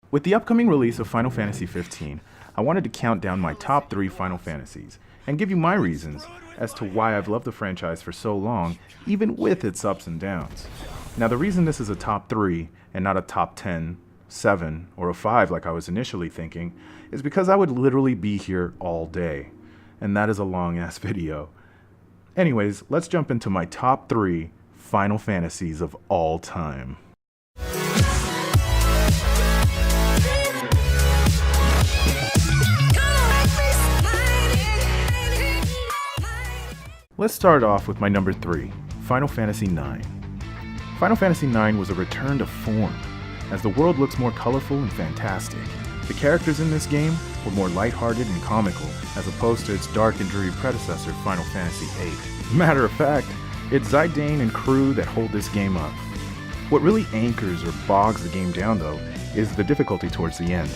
With the upcoming release of Final Fantasy 15, I wanted to count down my top 3 Final Fantasies and give you my reasons as to why I've loved the franchise for so long, even with its ups and downs. Now, the reason this is a top 3 and not a top 10, 7, or a 5 like I was initially thinking is because I would literally be here all day, and that is a long-ass video. Anyways, let's jump into my top 3 Final Fantasies of all time. Let's start off with my number 3, Final Fantasy IX. Final Fantasy IX was a return to form, as the world looks more colorful and fantastic. The characters in this game were more lighthearted and comical, as opposed to its dark and dreary predecessor, Final Fantasy VIII. Matter of fact, it's Zidane and crew that hold this game up. What really anchors or bogs the game down, though, is the difficulty towards the end,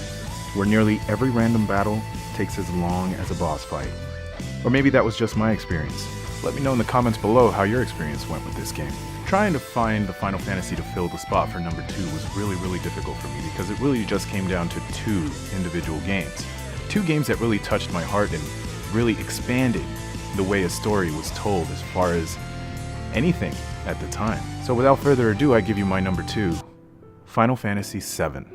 where nearly every random battle takes as long as a boss fight. Or maybe that was just my experience. Let me know in the comments below how your experience went with this game. Trying to find the Final Fantasy to fill the spot for number 2 was really difficult for me because it really just came down to 2 individual games. 2 games that really touched my heart and really expanded the way a story was told as far as anything at the time. So without further ado, I give you my number 2, Final Fantasy VII.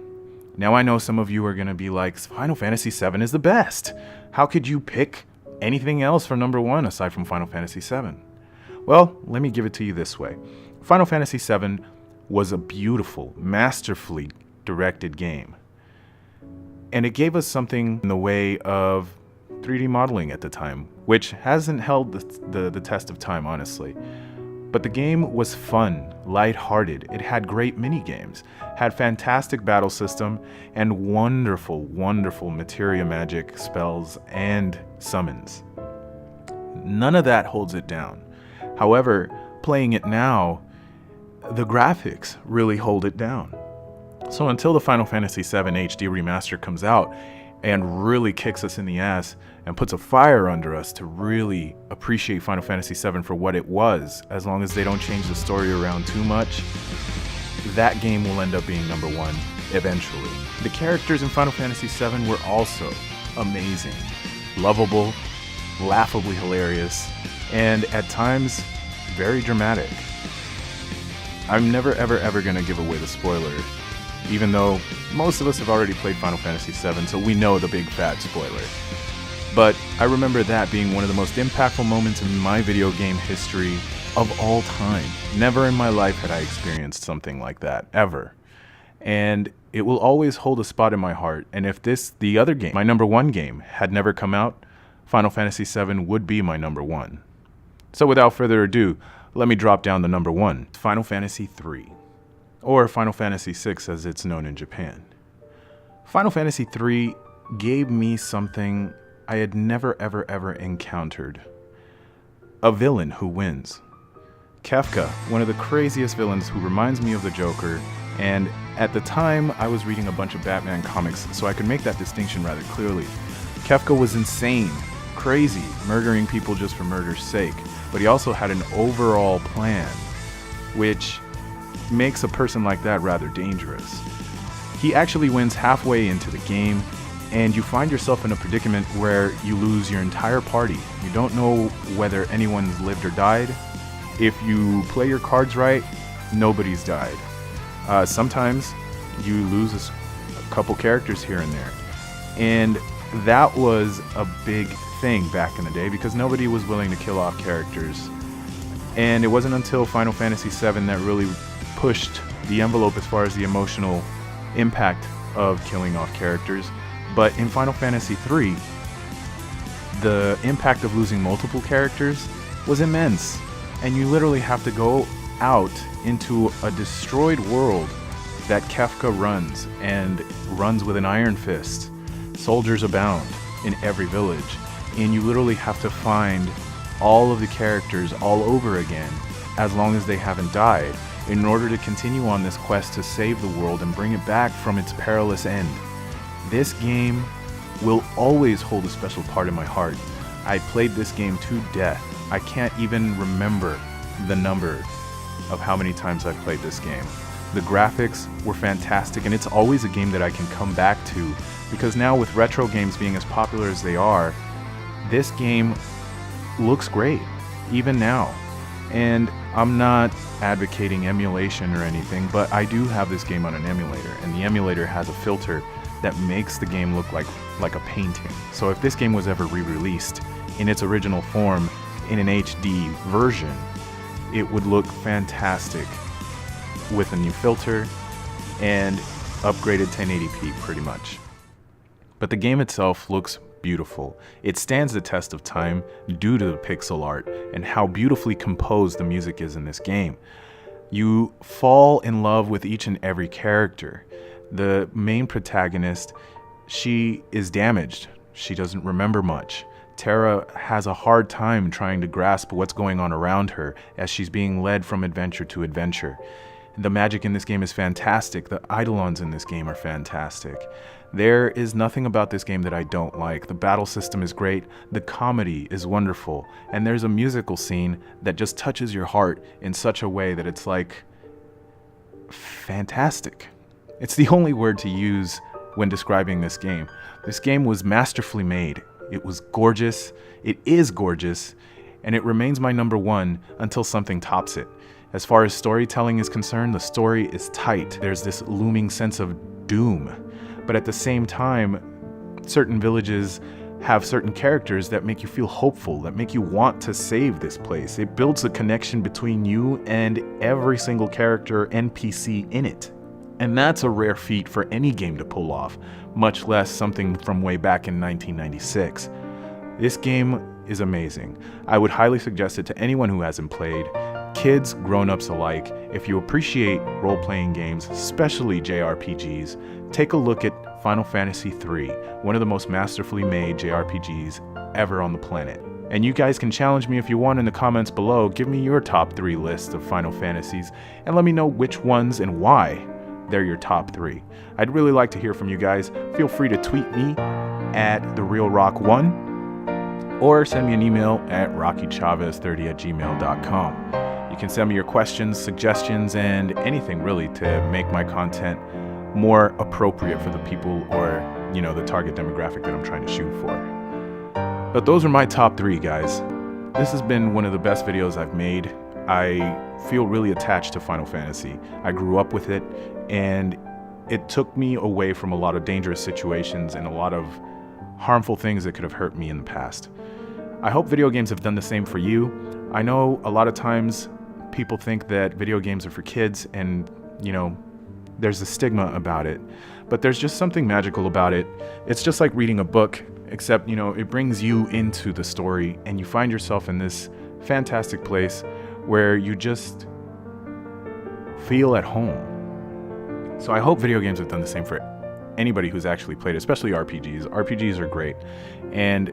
Now I know some of you are going to be like, Final Fantasy VII is the best. How could you pick anything else for number 1 aside from Final Fantasy VII? Well, let me give it to you this way. Final Fantasy VII was a beautiful, masterfully directed game. And it gave us something in the way of 3D modeling at the time, which hasn't held the test of time, honestly. But the game was fun, lighthearted, it had great mini-games, had fantastic battle system, and wonderful materia magic spells and summons. None of that holds it down. However, playing it now, the graphics really hold it down. So until the Final Fantasy VII HD remaster comes out and really kicks us in the ass and puts a fire under us to really appreciate Final Fantasy VII for what it was, as long as they don't change the story around too much, that game will end up being number 1 eventually. The characters in Final Fantasy VII were also amazing, lovable, laughably hilarious, and at times very dramatic. I'm never ever gonna give away the spoiler, even though most of us have already played Final Fantasy VII, so we know the big fat spoiler. But I remember that being one of the most impactful moments in my video game history of all time. Never in my life had I experienced something like that, ever. And it will always hold a spot in my heart, and if the other game, my number 1 game, had never come out, Final Fantasy VII would be my number 1. So without further ado, let me drop down the number 1, Final Fantasy III. Or Final Fantasy VI as it's known in Japan. Final Fantasy III gave me something I had never ever encountered. A villain who wins. Kefka, one of the craziest villains who reminds me of the Joker, and at the time I was reading a bunch of Batman comics, so I could make that distinction rather clearly. Kefka was insane, crazy, murdering people just for murder's sake, but he also had an overall plan, which makes a person like that rather dangerous. He actually wins halfway into the game, and you find yourself in a predicament where you lose your entire party. You don't know whether anyone's lived or died. If you play your cards right, nobody's died. Sometimes you lose a couple characters here and there. And that was a big thing back in the day because nobody was willing to kill off characters. And it wasn't until Final Fantasy VII that really pushed the envelope as far as the emotional impact of killing off characters. But in Final Fantasy III, the impact of losing multiple characters was immense. And you literally have to go out into a destroyed world that Kefka runs, and runs with an iron fist. Soldiers abound in every village, and you literally have to find all of the characters all over again, as long as they haven't died, in order to continue on this quest to save the world and bring it back from its perilous end. This game will always hold a special part in my heart. I played this game to death. I can't even remember the number of how many times I've played this game. The graphics were fantastic, and it's always a game that I can come back to, because now with retro games being as popular as they are, this game looks great, even now. And I'm not advocating emulation or anything, but I do have this game on an emulator, and the emulator has a filter that makes the game look like a painting. So if this game was ever re-released in its original form in an HD version, it would look fantastic with a new filter and upgraded 1080p pretty much. But the game itself looks beautiful. It stands the test of time due to the pixel art and how beautifully composed the music is in this game. You fall in love with each and every character. The main protagonist, she is damaged. She doesn't remember much. Tara has a hard time trying to grasp what's going on around her as she's being led from adventure to adventure. The magic in this game is fantastic. The eidolons in this game are fantastic. There is nothing about this game that I don't like. The battle system is great, the comedy is wonderful, and there's a musical scene that just touches your heart in such a way that it's like fantastic. It's the only word to use when describing this game. This game was masterfully made. It was gorgeous, it is gorgeous, and it remains my number one until something tops it. As far as storytelling is concerned, the story is tight. There's this looming sense of doom. But at the same time, certain villages have certain characters that make you feel hopeful, that make you want to save this place. It builds a connection between you and every single character NPC in it. And that's a rare feat for any game to pull off, much less something from way back in 1996. This game is amazing. I would highly suggest it to anyone who hasn't played. Kids, grown-ups alike, if you appreciate role-playing games, especially JRPGs, take a look at Final Fantasy III, one of the most masterfully made JRPGs ever on the planet. And you guys can challenge me if you want in the comments below. Give me your top 3 lists of Final Fantasies, and let me know which ones and why they're your top 3. I'd really like to hear from you guys. Feel free to tweet me at TheRealRock1 or send me an email at rockychavez30@gmail.com. You can send me your questions, suggestions, and anything really to make my content more appropriate for the people or, the target demographic that I'm trying to shoot for. But those are my top 3, guys. This has been one of the best videos I've made. I feel really attached to Final Fantasy. I grew up with it, and it took me away from a lot of dangerous situations and a lot of harmful things that could have hurt me in the past. I hope video games have done the same for you. I know a lot of times people think that video games are for kids and, there's a stigma about it. But there's just something magical about it. It's just like reading a book, except, it brings you into the story and you find yourself in this fantastic place where you just feel at home. So I hope video games have done the same for anybody who's actually played it, especially RPGs. RPGs are great. And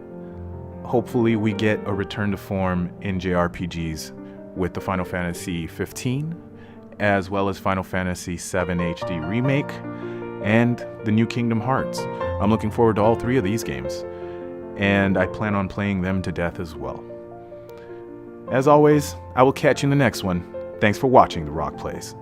hopefully we get a return to form in JRPGs with the Final Fantasy 15, as well as Final Fantasy 7 HD Remake, and the new Kingdom Hearts. I'm looking forward to all 3 of these games, and I plan on playing them to death as well. As always, I will catch you in the next one. Thanks for watching The Rock Plays.